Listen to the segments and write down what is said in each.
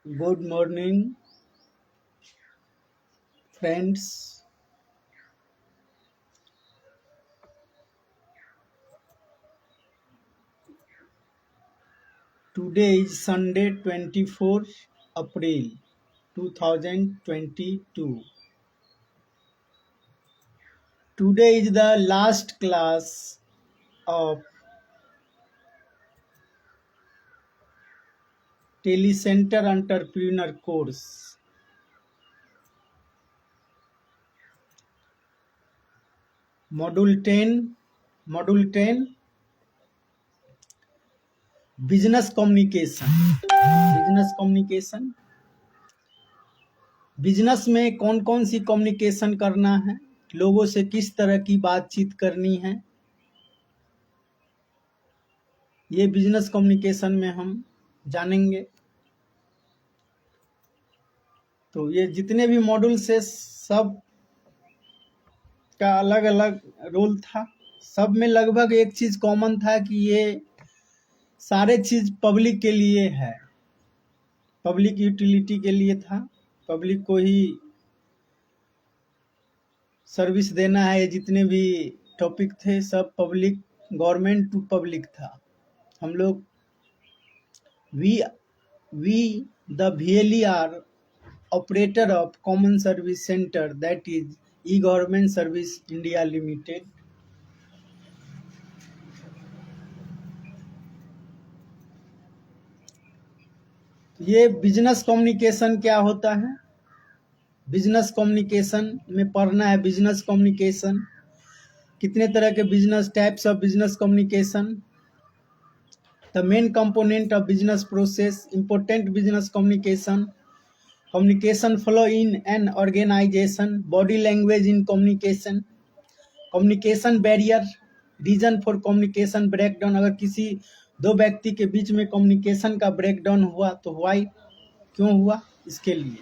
Good morning, friends. Today is Sunday, 24th April 2022. Today is the last class of Telecenter Entrepreneur course. Module 10, Business Communication. Business में कौन कौन सी communication करना है, लोगों से किस तरह की बातचीत करनी है, ये बिजनेस कम्युनिकेशन में हम जानेंगे। तो ये जितने भी मॉड्यूल्स है सब का अलग अलग रोल था। सब में लगभग एक चीज कॉमन था कि ये सारे चीज पब्लिक के लिए है, पब्लिक यूटिलिटी के लिए था, पब्लिक को ही सर्विस देना है। जितने भी टॉपिक थे सब पब्लिक, गवर्नमेंट टू पब्लिक था। हम लोग we the VLER operator of common service center, that is e-government service India Limited. ये बिजनेस कम्युनिकेशन क्या होता है, बिजनेस कम्युनिकेशन में पढ़ना है। बिजनेस कम्युनिकेशन कितने तरह के business, types of business communication, the main component of business process, important business communication, communication flow in an organization, body language in communication, communication barrier, reason for communication breakdown। अगर किसी दो व्यक्ति के बीच में communication का ब्रेकडाउन हुआ तो why, क्यों हुआ, इसके लिए।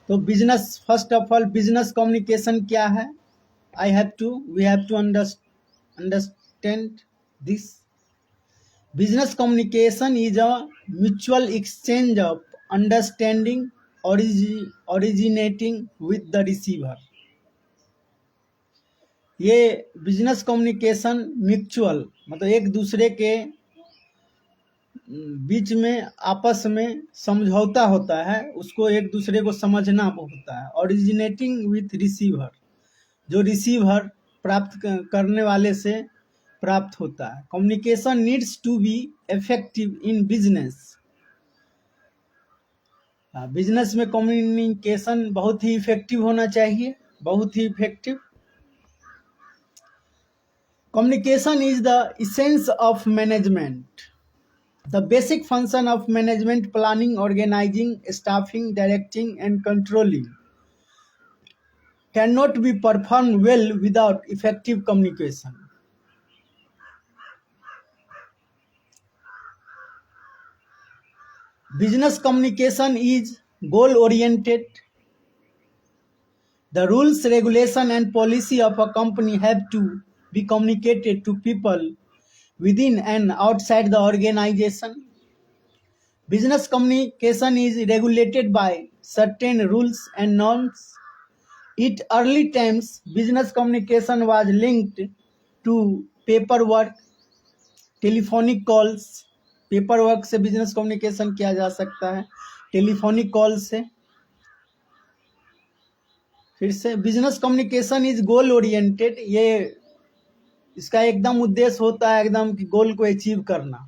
तो business, first of all business communication क्या है, we have to understand this. Business communication is a mutual exchange of understanding originating with the receiver। ये बिजनेस कम्युनिकेशन म्यूचुअल मतलब एक दूसरे के बीच में आपस में समझौता होता है, उसको एक दूसरे को समझना होता है। ओरिजिनेटिंग विथ रिसीवर, जो रिसीवर प्राप्त करने वाले से प्राप्त होता है। Communication needs to be effective in business. Business में कम्युनिकेशन बहुत ही इफेक्टिव होना चाहिए, बहुत ही effective. Communication is the essence of management, the basic function of management, planning, organising, staffing, directing and controlling can not be perform well without effective communication. Business communication is goal oriented. The rules, regulation and policy of a company have to be communicated to people within and outside the organization. Business communication is regulated by certain rules and norms. At early times, business communication was linked to paperwork, telephonic calls. Paper work से business communication किया जा सकता है, telephonic call से। फिर से business communication is goal oriented, ये इसका एकदम उद्देश्य होता है एकदम कि गोल को अचीव करना।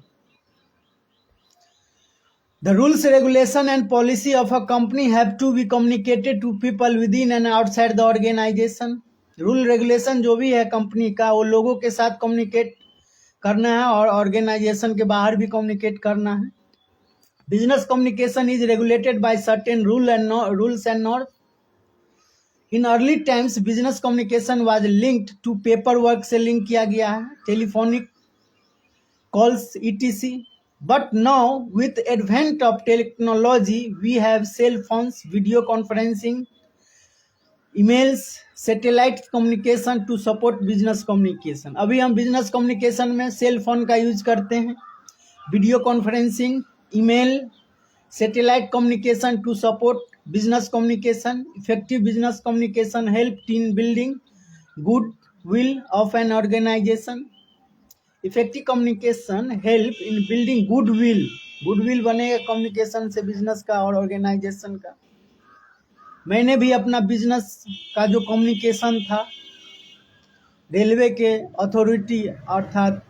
The rules, regulation and policy of a company have to be communicated to people with in and outside the organisation. Rule regulation जो भी है कंपनी का, वो लोगों के साथ कम्युनिकेट करना है और ऑर्गेनाइजेशन के बाहर भी कम्युनिकेट करना है। Business communication is regulated by certain rules and norms. In early times business communication was linked to paper work, से लिंक किया गया है, telephonic calls etc। But now with advent of technology we have cell phones, video conferencing, emails, satellite communication to support business communication. अभी हम business communication में cell phone का use करते हैं, video conferencing, email, Satellite communication to support business communication. Effective business communication help in building goodwill of an organization. Effective communication help in building goodwill बनेगा communication से business का और organization का. मैंने भी अपना business का जो communication था रेलवे के अथॉरिटी अर्थात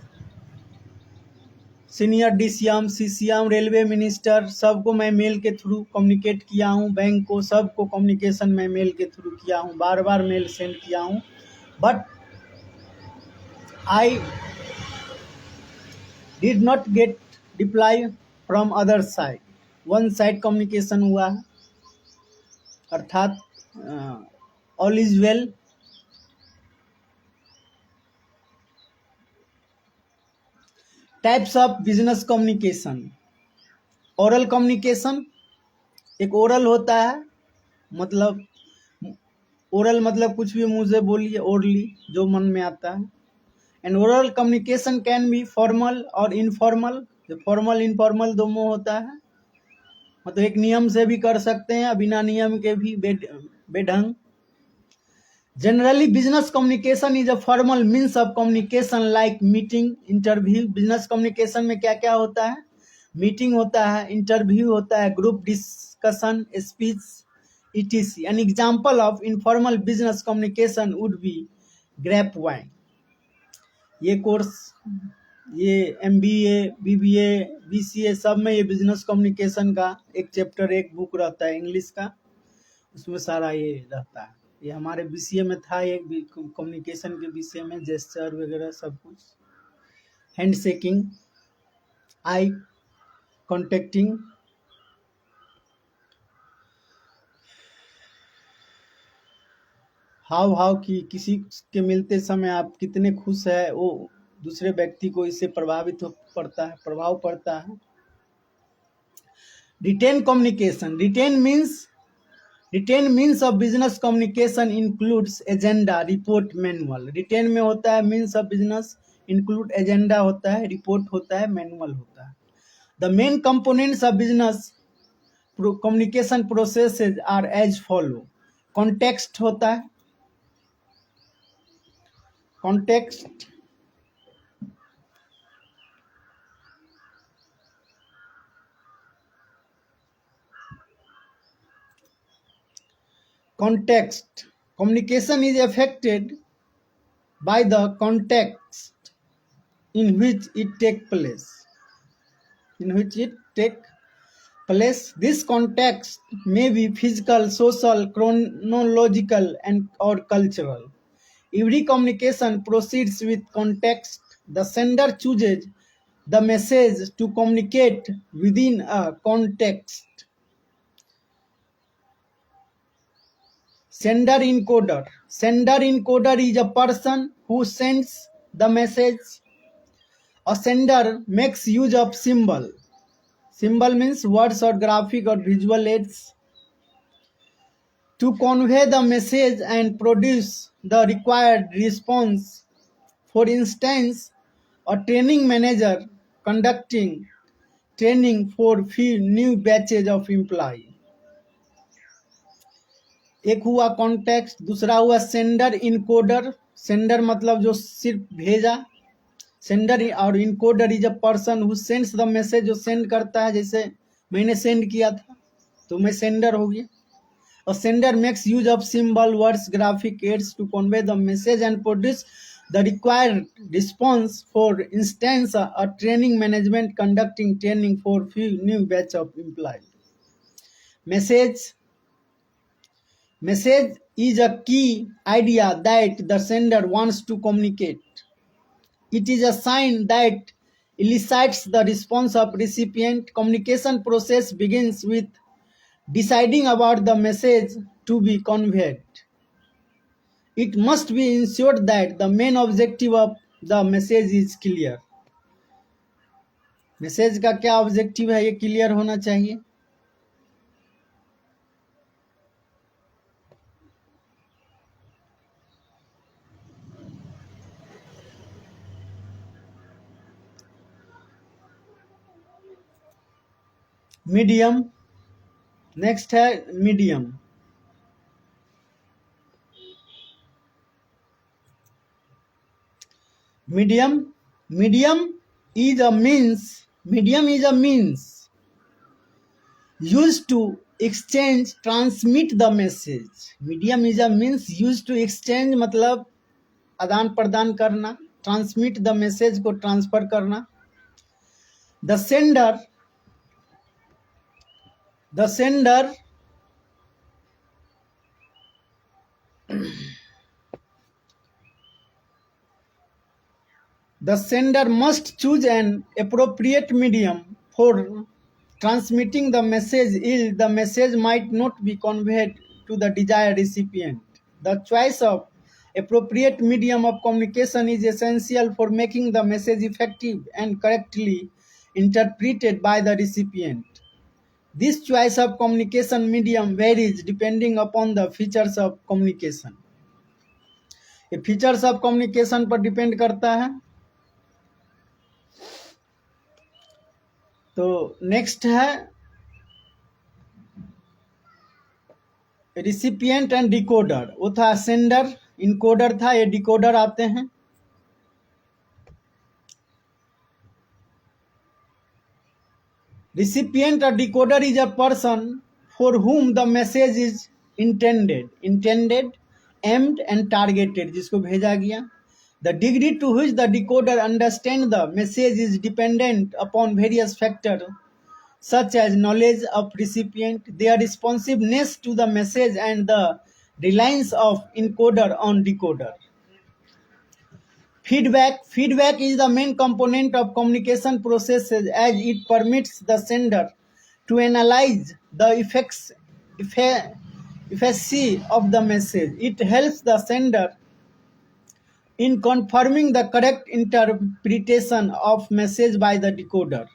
senior DCM CCM railway minister सबको मैं मेल के थ्रू कम्युनिकेट किया हूँ. बैंक को सबको कम्युनिकेशन मैं मेल के थ्रू किया हूँ. बार बार मेल सेंड किया हूँ. But I did not gate reply from other side. One side communication हुआ है अर्थात all is well. Types of business communication. Oral communication. एक ओरल होता है मतलब ओरल मतलब कुछ भी मुंह से बोलिए ओरली जो मन में आता है. And oral communication can be formal और इनफॉर्मल. फॉर्मल इनफॉर्मल दोनों होता है. मतलब एक नियम से भी कर सकते हैं बिना नियम के भी बेढंग. Generally business communication is a formal means of communication like meeting interview. Business communication में क्या क्या होता है? मीटिंग होता है, इंटरव्यू होता है, group discussion, speech etc. An example of informal business communication would be grapevine. ये कोर्स ये MBA BBA BCA सब में ये बिजनेस कम्युनिकेशन का एक चैप्टर एक बुक रहता है इंग्लिश का. उसमें सारा ये रहता है. ये हमारे BCA में था ये कम्युनिकेशन के विषय में जेस्चर वगैरह सब कुछ. हैंड शेकिंग, आई कॉन्टेक्टिंग. हाव की किसी के मिलते समय आप कितने खुश है वो दूसरे व्यक्ति को इससे प्रभाव पड़ता है. Written communication. Written means of business communication includes agenda report manual. Written में होता है means of business, include agenda होता है, रिपोर्ट होता है, मैनुअल होता है. The main components of business communication processes are as follow. Context होता है. Context context. Communication is affected by the context in which it takes place. This context may be physical, social, chronological, and or cultural. Every communication proceeds with context. The sender chooses the message to communicate within a context. Sender encoder. Sender encoder is a person who sends the message. A sender makes use of symbol. Symbol means words or graphic or visual aids to convey the message and produce the required response. For instance, a training manager conducting training for few new batches of employees. एक हुआ context, दूसरा हुआ sender encoder. Sender मतलब जो सिर्फ भेजा. Sender और encoder is a person who sends the message. जो सेंड करता है, जैसे मैंने सेंड किया था तो मैं सेंडर हो गया. और sender makes use of symbol, words, graphic aids to convey the message and produce the required response. For instance a training management conducting training for few new batch of employ. Message is a key idea that the sender wants to communicate. It is a sign that elicits the response of recipient. Communication process begins with deciding about the message to be conveyed. It must be ensured that the main objective of the message is clear. Message का क्या objective है ये clear होना चाहिए. Medium. Next है medium. Medium is a means medium is a means used to exchange transmit the message। medium is a means used to exchange मतलब आदान प्रदान करना, ट्रांसमिट द मैसेज को ट्रांसफर करना। The sender The sender must choose an appropriate medium for transmitting the message, else the message might not be conveyed to the desired recipient. The choice of appropriate medium of communication is essential for making the message effective and correctly interpreted by the recipient. This choice of communication medium varies depending upon the features of communication. ये features of communication पर depend करता है। तो next है recipient and decoder. वो था sender, encoder था, ये डिकोडर आते हैं। Recipient or decoder is a person for whom the message is intended, aimed and targeted, जिसको भेजा गया। The degree to which the decoder understands the message is dependent upon various factors such as knowledge of recipient, their responsiveness to the message, and the reliance of encoder on decoder. Feedback is the main component of communication processes as it permits the sender to analyze the efficacy of the message. It helps the sender in confirming the correct interpretation of message by the decoder.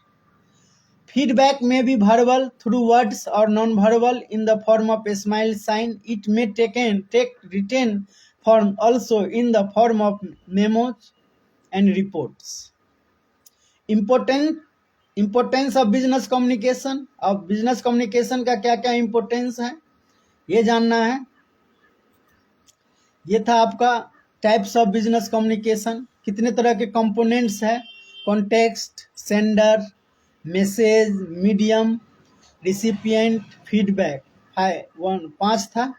Feedback may be verbal through words or non-verbal in the form of a smile sign. It may take written form also in the form of memos and reports. Importance of business communication। अब business communication का क्या क्या importance है ये जानना है। ये था आपका टाइप्स ऑफ बिजनेस कम्युनिकेशन। कितने तरह के कंपोनेंट्स है, context, sender, message, medium, recipient, feedback. 5 था,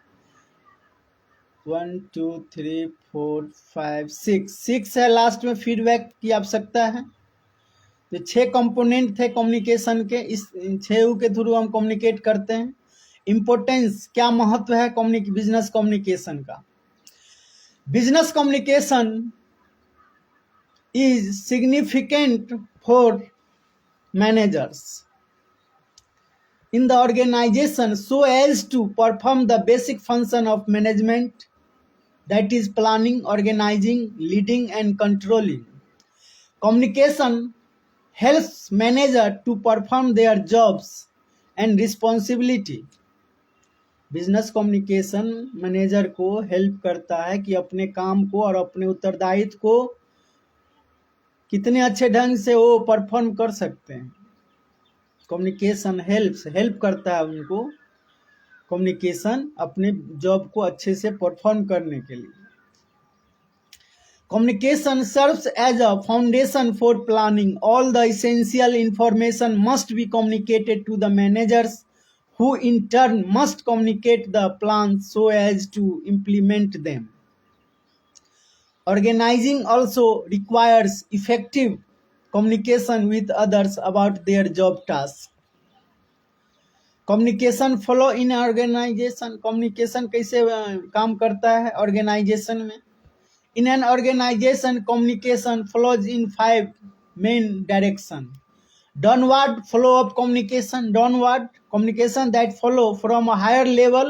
1 2 3 4 5 6 है लास्ट में फीडबैक की आवश्यकता है। जो 6 कंपोनेंट थे कम्युनिकेशन के, इस 6 के थ्रू हम कम्युनिकेट करते हैं। इम्पोर्टेंस, क्या महत्व है बिजनेस कम्युनिकेशन का। Business communication is significant for managers in the organization so as to perform the basic function of management, that is planning, organizing, leading and controlling. Communication helps manager to perform their jobs and responsibility. Business communication manager को help करता है कि अपने काम को और अपने उत्तरदायित्व को कितने अच्छे ढंग से वो परफॉर्म कर सकते हैं। कम्युनिकेशन हेल्प करता है उनको कम्युनिकेशन अपने जॉब को अच्छे से परफॉर्म करने के लिए। Communication serves as a foundation for planning. All the essential information must be communicated to the managers who in turn must communicate the plans so as to implement them. Organizing also requires effective communication with others about their job tasks. Communication flow in organisation. Communication कैसे काम करता है organisation में। In an organisation communication flows in 5 main direction. Downward flow of communication. Downward communication that follow from a higher level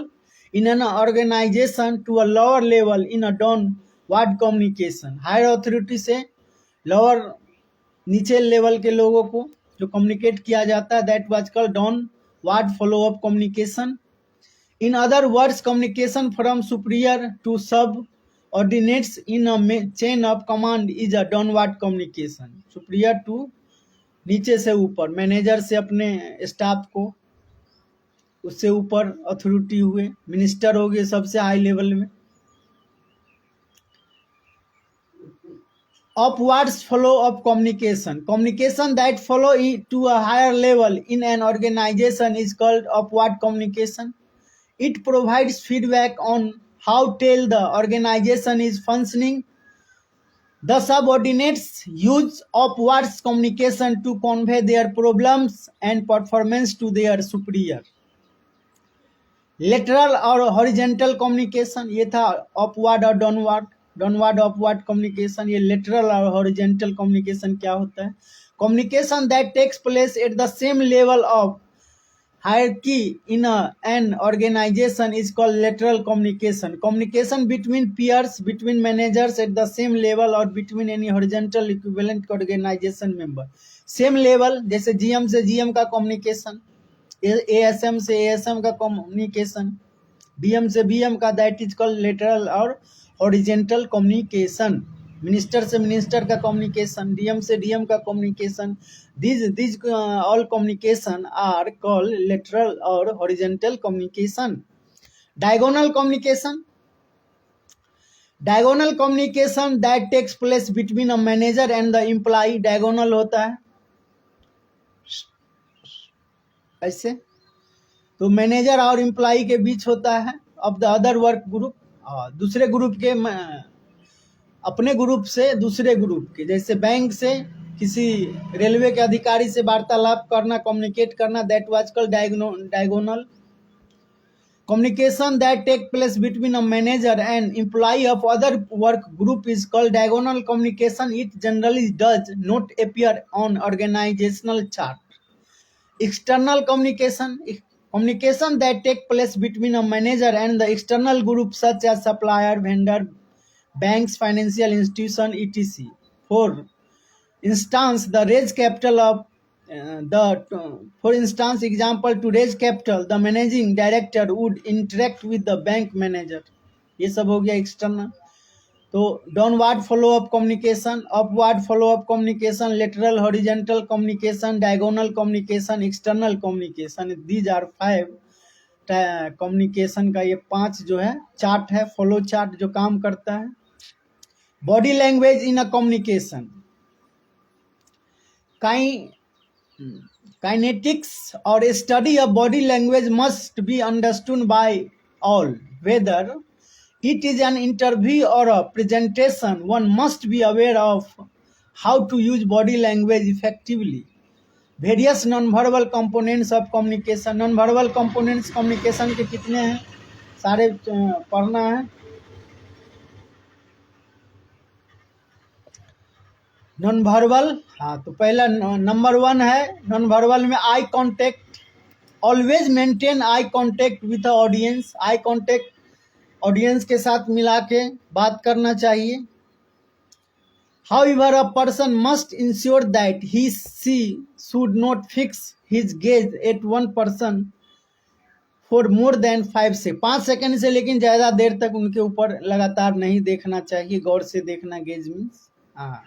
in an organization to a lower level in a downward communication. Higher authority से lower नीचे level के लोगों को जो communicate किया जाता है, that was called downward flow of communication. In other words, communication from superior to subordinates in a chain of command is a downward communication. Superior to नीचे से ऊपर, मैनेजर से अपने स्टाफ को, उससे ऊपर अथॉरिटी हुए, मिनिस्टर हो गए सबसे हाई लेवल में। Upwards flow of communication. Communication that follow to a higher level in an organization is called upward communication. It provides feedback on how well the organization is functioning. The subordinates use upwards communication to convey their problems and performance to their superior. Lateral और horizontal communication, ये था upward और downward, downward upward communication. ये lateral और horizontal communication क्या होता है? Communication that takes place at the same level of hierarchy in an organisation is called lateral communication. Communication between peers, between managers at the same level और between any horizontal equivalent organisation member. Same level, जैसे GM से GM का communication, ASM से ASM का communication, BM से BM का, that is called lateral और horizontal communication. Minister से मिनिस्टर का कम्युनिकेशन, डीएम से डीएम का communication, these all communication are called lateral or horizontal communication. Diagonal communication, diagonal communication that takes place between a manager and the employee. diagonal होता है ऐसे, तो manager और employee के बीच होता है। अब द अदर वर्क ग्रुप, दूसरे ग्रुप के, अपने ग्रुप से दूसरे ग्रुप के, जैसे बैंक से किसी रेलवे के अधिकारी से वार्तालाप करना, कम्युनिकेट करना, that was called diagonal communication that take place between a manager and employee of other work group is called diagonal communication. It generally does not appear on organizational chart. External communication, communication that take place between a manager and the external group such as supplier, vendor, banks, financial institution, etc. For instance, the raise capital of for instance, example, to raise capital, the managing director would interact with the bank manager. ये सब हो गया external. तो downward follow up communication, upward follow up communication, lateral horizontal communication, diagonal communication, external communication. These are 5 communication का ये 5 जो है chart है, फॉलो चार्ट जो काम करता है। Body language in a communication, kinetics or study of body language must be understood by all. Whether it is an interview or a presentation, one must be aware of how to use body language effectively. Various non-verbal components of communication. Non-verbal components communication के कितने हैं, सारे पढ़ना है। Non verbal, हाँ, तो पहला number 1 है नॉन वर्बल में eye contact. Always maintain eye contact with audience. Eye contact audience के साथ मिला के बात करना चाहिए। However, a person must ensure that she should not fix his gaze at one person for more than 5 second से लेकिन ज़्यादा देर तक उनके ऊपर लगातार नहीं देखना चाहिए, गौर से देखना। गेज मीन्स, हाँ,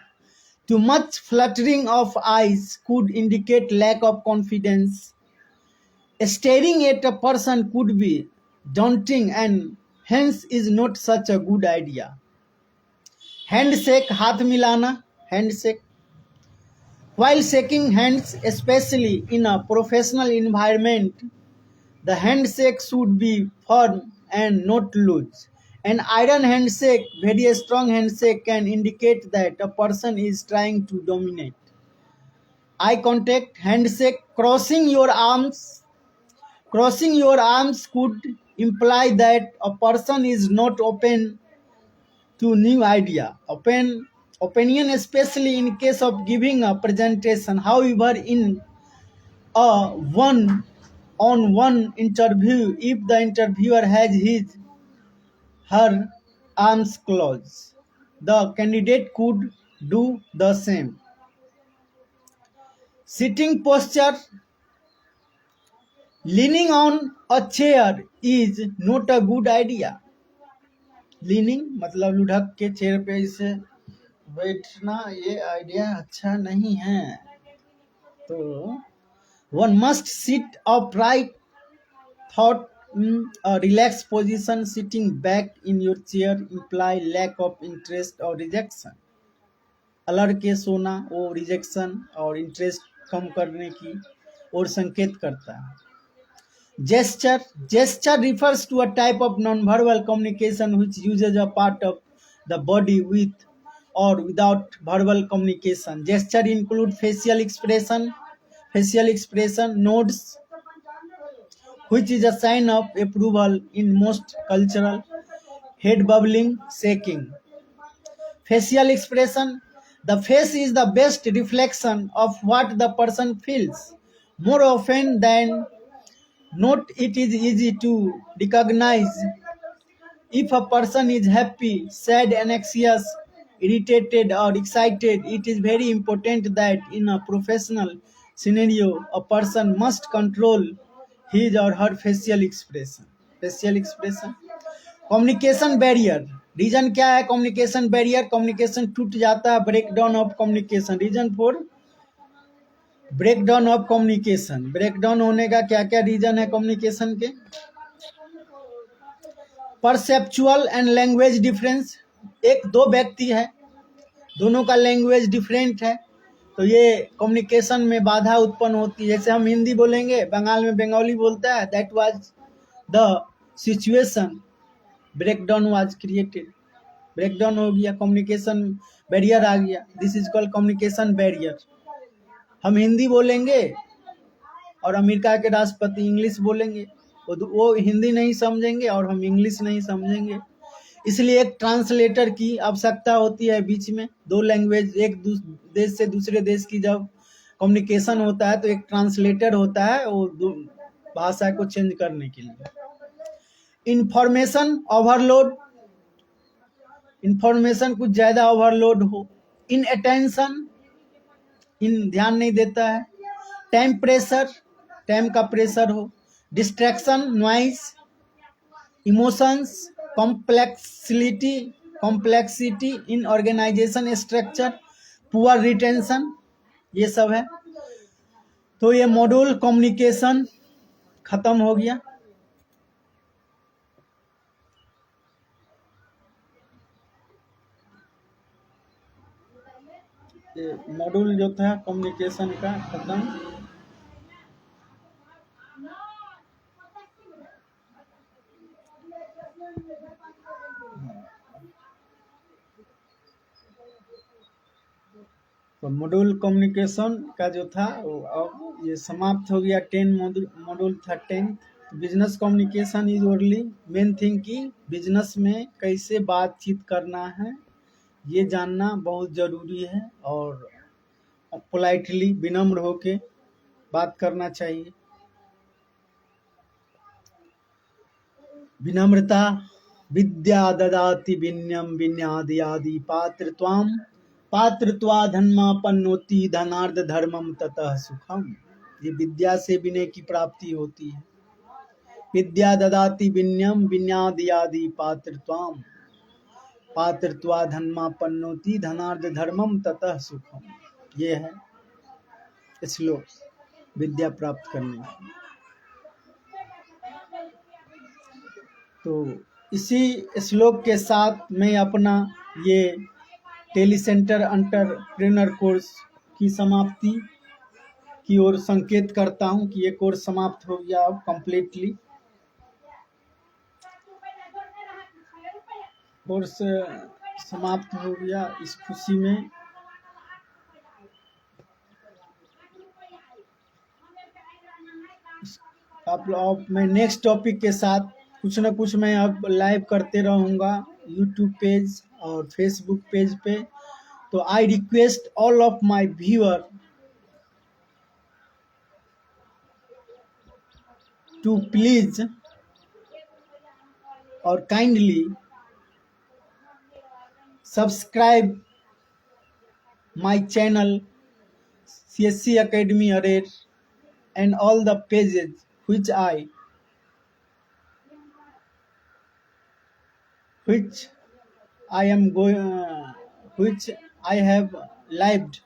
too much fluttering of eyes could indicate lack of confidence. Staring at a person could be daunting and hence is not such a good idea. Handshake, हाथ मिलाना, handshake. While shaking hands, especially in a professional environment, the handshake should be firm and not loose. An iron handshake, very strong handshake, can indicate that a person is trying to dominate. Eye contact, handshake, crossing your arms. Crossing your arms could imply that a person is not open to new idea, opinion, especially in case of giving a presentation. However, in a one-on-one interview, if the interviewer has her arms closed, the candidate could do the same. Sitting posture, leaning on a chair is not a good idea. Leaning मतलब लुढ़क के chair पे इसे बैठना, ये idea अच्छा नहीं है। तो one must sit upright Thought a relaxed position, sitting back in your chair imply lack of interest or rejection. अलड़ के सोना वो रिजेक्शन और इंटरेस्ट कम करने की ओर संकेत करता है. Gesture refers to a type of non-verbal communication which uses a part of the body with or without verbal communication. Gesture include facial expression, nods, which is a sign of approval in most cultural, head bubbling, shaking. Facial expression, the face is the best reflection of what the person feels. More often than not, it is easy to recognize if a person is happy, sad, anxious, irritated, or excited. It is very important that in a professional scenario, a person must control his or her facial expression. Facial expression. Communication barrier, reason क्या है? Communication barrier, communication टूट जाता है, break down of communication. Reason for break down of communication, break down होने का क्या क्या reason है कम्युनिकेशन के? परसेप्चुअल एंड लैंग्वेज डिफरेंस, एक दो व्यक्ति है, दोनों का लैंग्वेज डिफरेंट है, तो ये कम्युनिकेशन में बाधा उत्पन्न होती है. जैसे हम हिंदी बोलेंगे, बंगाल में बंगाली बोलता है, that was the situation, breakdown was created, breakdown हो गया, कम्युनिकेशन बैरियर आ गया. This is called communication barrier. हम हिंदी बोलेंगे और अमेरिका के राष्ट्रपति इंग्लिश बोलेंगे, वो हिंदी नहीं समझेंगे और हम इंग्लिश नहीं समझेंगे, इसलिए एक ट्रांसलेटर की आवश्यकता होती है. बीच में दो लैंग्वेज, एक देश से दूसरे देश की जब कम्युनिकेशन होता है तो एक ट्रांसलेटर होता है वो भाषा को चेंज करने के लिए. इंफॉर्मेशन ओवरलोड, इंफॉर्मेशन कुछ ज्यादा ओवरलोड हो. इन अटेंशन, इन ध्यान नहीं देता है. टाइम प्रेशर, टाइम का प्रेशर हो. Distraction, noise. Emotions, complexity in organisation structure, poor retention, ये सब है. तो ये मॉड्यूल कम्युनिकेशन खत्म हो गया. ये मॉड्यूल जो था कम्युनिकेशन का खत्म. तो मॉड्यूल कम्युनिकेशन का जो था वो अब ये समाप्त हो गया. 10 मॉड्यूल था 10. Business communication is only main thing कि बिजनेस में कैसे बातचीत करना है ये जानना बहुत ज़रूरी है और पोलाइटली विनम्र होके बात करना चाहिए. विनम्रता विद्या ददाति विनयम विनयादि पात्रत्वा धन्मापन्नोति धनार्थ धर्मम ततः सुखम. ये विद्या से विनय की प्राप्ति होती है. विद्या ददाति विनयम विनयादि पात्रत्वा धन्मापन्नोति धनार्थ धर्मम ततः सुखम. ये है श्लोक विद्या प्राप्त करने की. तो इसी श्लोक के साथ मैं अपना ये टेलीसेंटर एंटरप्रेन्योर कोर्स की समाप्ति की ओर संकेत करता हूं कि ये कोर्स समाप्त हो गया अब कंप्लीटली. कोर्स समाप्त हो गया इस खुशी में. अब मैं नेक्स्ट टॉपिक के साथ कुछ न कुछ मैं अब लाइव करते रहूँगा यूट्यूब पेज और फेसबुक पेज पे. तो I request all of my viewer to please और kindly subscribe my channel CSC Academy Arer and all the pages which I am going which I have lived.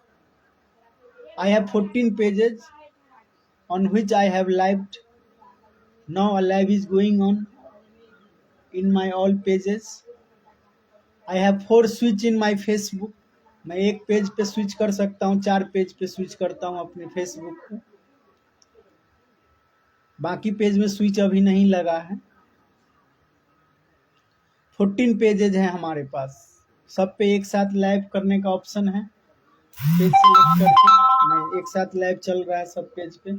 I have 14 pages on which I have lived Now a live is going on in my all pages. I have 4 switch in my Facebook. मैं एक page पे switch कर सकता हूँ, 4 page पे switch करता हूँ अपने फेसबुक को। बाकी पेज में स्विच अभी नहीं लगा है। 14 पेजेज हैं हमारे पास, सब पे एक साथ लाइव करने का ऑप्शन है। पेज सेलेक्ट करके मैं एक साथ लाइव चल रहा है सब पेज पे,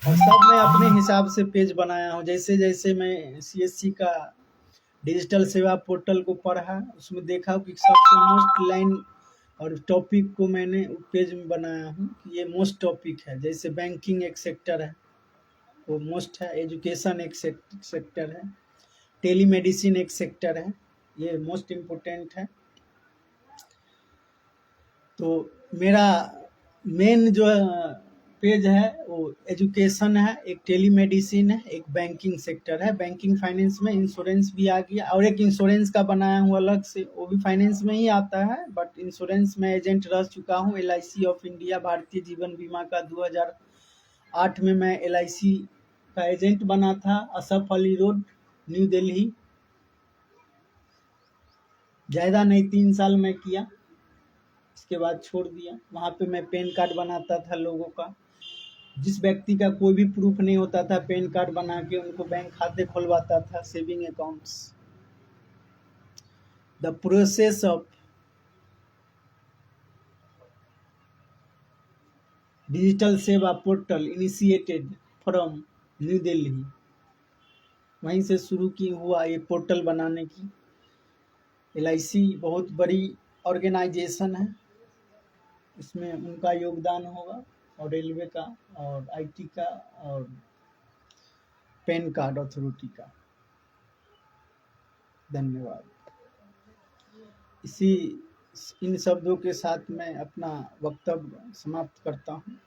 और सब मैं अपने हिसाब से पेज बनाया हूँ। जैसे जैसे मैं सीएससी का डिजिटल सेवा पोर्टल को पढ़ा, उसमें देखा कि सबसे मोस्ट लाइन और टॉपिक को मैंने पेज में बनाया हूँ कि ये मोस्ट टॉपिक है। जैसे बैंकिंग एक सेक्टर है, वो मोस्ट है। एजुकेशन एक सेक्टर है। टेलीमेडिसिन एक सेक्टर है, ये मोस्ट इम्पोर्टेंट है। तो मेरा मेन जो पेज है वो एजुकेशन है, एक टेलीमेडिसिन है, एक बैंकिंग सेक्टर है। बैंकिंग फाइनेंस में इंश्योरेंस भी आ गया, और एक इंश्योरेंस का बनाया हूँ अलग से, वो भी फाइनेंस में ही आता है, बट इंश्योरेंस में एजेंट रह चुका हूँ। LIC of India, Bharatiya Jeevan बीमा का 2008 में मैं LIC का एजेंट बना था, असफ अली रोड, न्यू दिल्ली। ज़्यादा नहीं, 3 साल मैं किया, इसके बाद छोड़ दिया। वहाँ पे मैं पैन कार्ड बनाता था लोगों का। जिस व्यक्ति का कोई भी प्रूफ नहीं होता था, पैन कार्ड बना के उनको बैंक खाते खुलवाता था, saving accounts. The process of digital Seva portal initiated from New Delhi, वहीं से शुरू की हुआ ये पोर्टल बनाने की। LIC बहुत बड़ी ऑर्गेनाइजेशन है, इसमें उनका योगदान होगा, और रेलवे का, और IT का, और पैन कार्ड अथॉरिटी का। धन्यवाद। इन शब्दों के साथ मैं अपना वक्तव्य समाप्त करता हूँ।